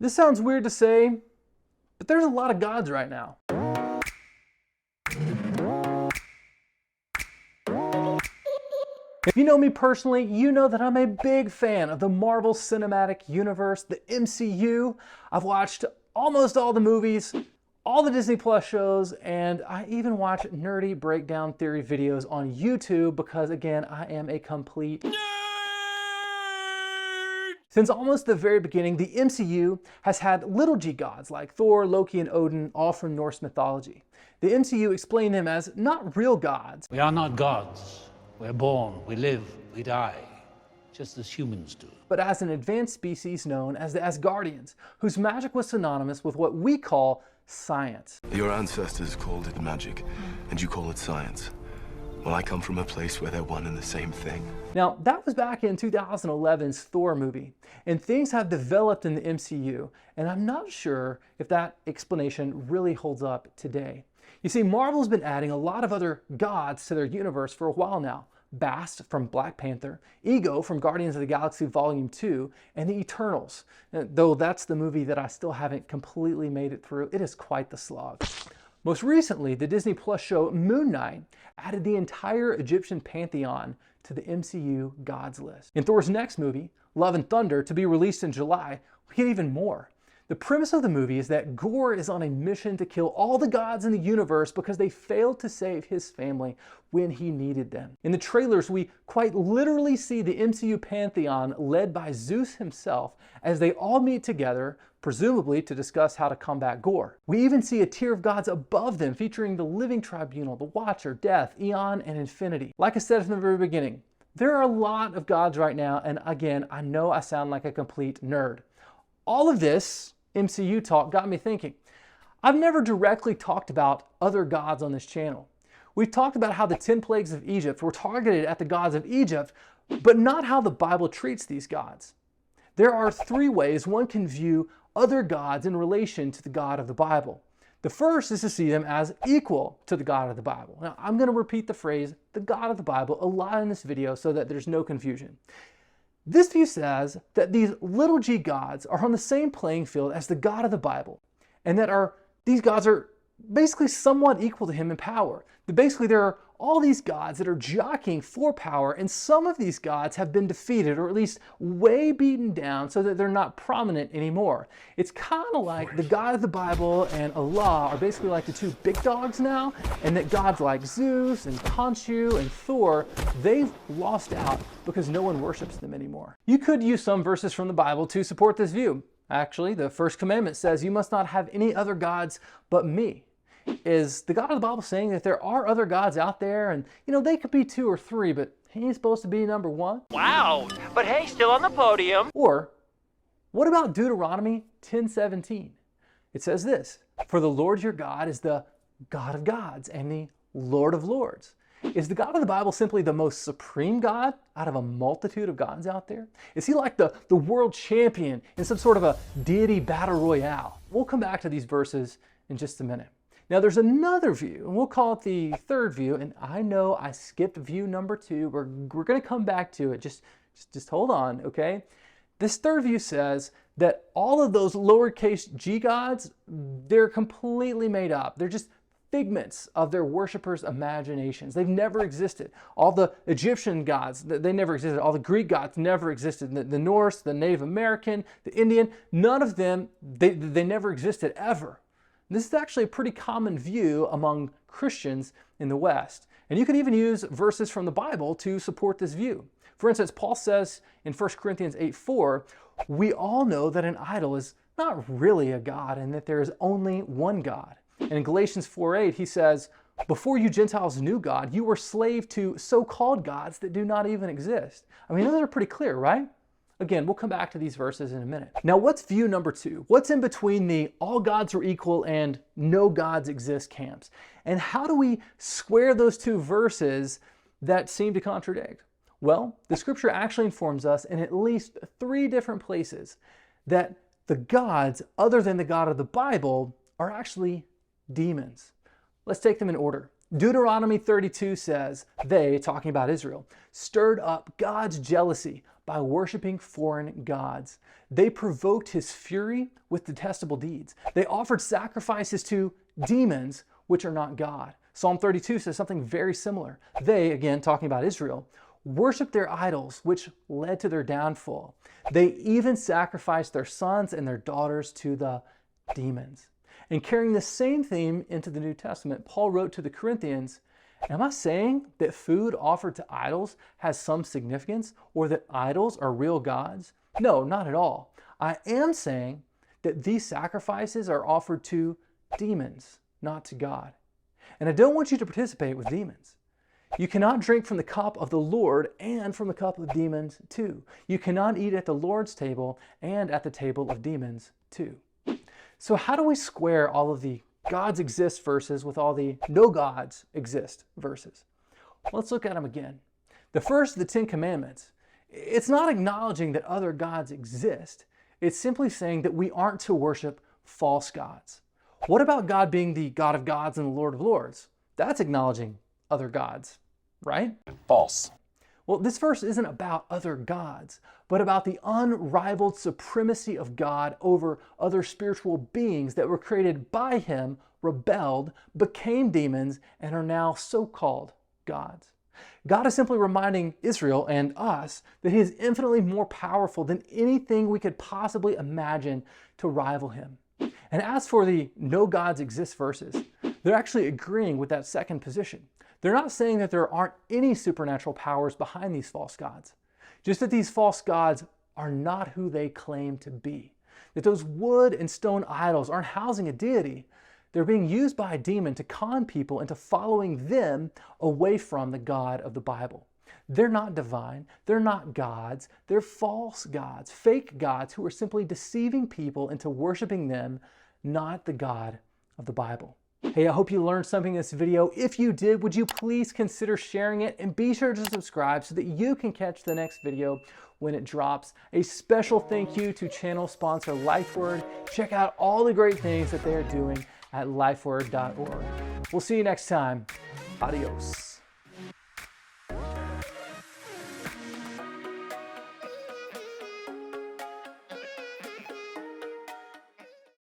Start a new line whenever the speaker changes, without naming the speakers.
This sounds weird to say, but there's a lot of gods right now. If you know me personally, you know that I'm a big fan of the Marvel Cinematic Universe, the MCU. I've watched almost all the movies, all the Disney Plus shows, and I even watch nerdy breakdown theory videos on YouTube because, again, I am a complete nerd. Since almost the very beginning, the MCU has had little g gods like Thor, Loki, and Odin, all from Norse mythology. The MCU explained them as not real gods.
We are not gods. We're born, we live, we die, just as humans do.
But as an advanced species known as the Asgardians, whose magic was synonymous with what we call science.
Your ancestors called it magic, and you call it science. Well, I come from a place where they're one and the same thing.
Now, that was back in 2011's Thor movie, and things have developed in the MCU, and I'm not sure if that explanation really holds up today. You see, Marvel's been adding a lot of other gods to their universe for a while now. Bast from Black Panther, Ego from Guardians of the Galaxy Volume 2, and the Eternals. Though that's the movie that I still haven't completely made it through, it is quite the slog. Most recently, the Disney Plus show Moon Knight added the entire Egyptian pantheon to the MCU gods list. In Thor's next movie, Love and Thunder, to be released in July, we get even more. The premise of the movie is that Gore is on a mission to kill all the gods in the universe because they failed to save his family when he needed them. In the trailers, we quite literally see the MCU pantheon led by Zeus himself as they all meet together, presumably to discuss how to combat Gore. We even see a tier of gods above them featuring the Living Tribunal, the Watcher, Death, Aeon, and Infinity. Like I said from the very beginning, there are a lot of gods right now, and again, I know I sound like a complete nerd. All of this MCU talk got me thinking. I've never directly talked about other gods on this channel. We've talked about how the 10 plagues of Egypt were targeted at the gods of Egypt, but not how the Bible treats these gods. There are 3 ways one can view other gods in relation to the God of the Bible. The first is to see them as equal to the God of the Bible. Now, I'm going to repeat the phrase, the God of the Bible, a lot in this video so that there's no confusion. This view says that these little g gods are on the same playing field as the God of the Bible, and that these gods are basically somewhat equal to him in power. That basically there are all these gods that are jockeying for power, and some of these gods have been defeated or at least way beaten down so that they're not prominent anymore. It's kind of like the God of the Bible and Allah are basically like the 2 big dogs now, and that gods like Zeus and Khonshu and Thor, they've lost out because no one worships them anymore. You could use some verses from the Bible to support this view. Actually, the first commandment says, "You must not have any other gods but me." Is the God of the Bible saying that there are other gods out there and, they could be 2 or 3, but he's supposed to be number 1?
Wow, but hey, still on the podium.
Or what about Deuteronomy 10:17? It says this, "For the Lord your God is the God of gods and the Lord of lords." Is the God of the Bible simply the most supreme God out of a multitude of gods out there? Is he like the world champion in some sort of a deity battle royale? We'll come back to these verses in just a minute. Now there's another view, and we'll call it the third view, and I know I skipped view number 2. We're going to come back to it. Just hold on, okay? This third view says that all of those lowercase g gods, they're completely made up. They're just figments of their worshippers' imaginations. They've never existed. All the Egyptian gods, they never existed. All the Greek gods never existed. The Norse, the Native American, the Indian, none of them, they never existed ever. This is actually a pretty common view among Christians in the West. And you can even use verses from the Bible to support this view. For instance, Paul says in 1 Corinthians 8:4, "We all know that an idol is not really a god and that there is only one God." And in Galatians 4:8, he says, "Before you Gentiles knew God, you were slave to so-called gods that do not even exist." I mean, those are pretty clear, right? Again, we'll come back to these verses in a minute. Now, what's view number 2? What's in between the all gods are equal and no gods exist camps? And how do we square those 2 verses that seem to contradict? Well, the scripture actually informs us in at least 3 different places that the gods other than the God of the Bible are actually demons. Let's take them in order. Deuteronomy 32 says, they, talking about Israel, stirred up God's jealousy by worshiping foreign gods. They provoked his fury with detestable deeds. They offered sacrifices to demons, which are not God. Psalm 32 says something very similar. They, again, talking about Israel, worshiped their idols, which led to their downfall. They even sacrificed their sons and their daughters to the demons. And carrying the same theme into the New Testament, Paul wrote to the Corinthians, am I saying that food offered to idols has some significance or that idols are real gods? No, not at all. I am saying that these sacrifices are offered to demons, not to God. And I don't want you to participate with demons. You cannot drink from the cup of the Lord and from the cup of demons too. You cannot eat at the Lord's table and at the table of demons too. So how do we square all of the gods exist verses with all the no gods exist verses? Let's look at them again. The first of the 10 Commandments, it's not acknowledging that other gods exist. It's simply saying that we aren't to worship false gods. What about God being the God of gods and the Lord of lords? That's acknowledging other gods, right?
False.
Well, this verse isn't about other gods, but about the unrivaled supremacy of God over other spiritual beings that were created by him, rebelled, became demons, and are now so-called gods. God is simply reminding Israel and us that he is infinitely more powerful than anything we could possibly imagine to rival him. And as for the no gods exist verses, they're actually agreeing with that second position. They're not saying that there aren't any supernatural powers behind these false gods, just that these false gods are not who they claim to be. That those wood and stone idols aren't housing a deity. They're being used by a demon to con people into following them away from the God of the Bible. They're not divine. They're not gods. They're false gods, fake gods who are simply deceiving people into worshiping them, not the God of the Bible. Hey, I hope you learned something in this video. If you did, would you please consider sharing it and be sure to subscribe so that you can catch the next video when it drops. A special thank you to channel sponsor LifeWord. Check out all the great things that they are doing at lifeword.org. We'll see you next time. Adios.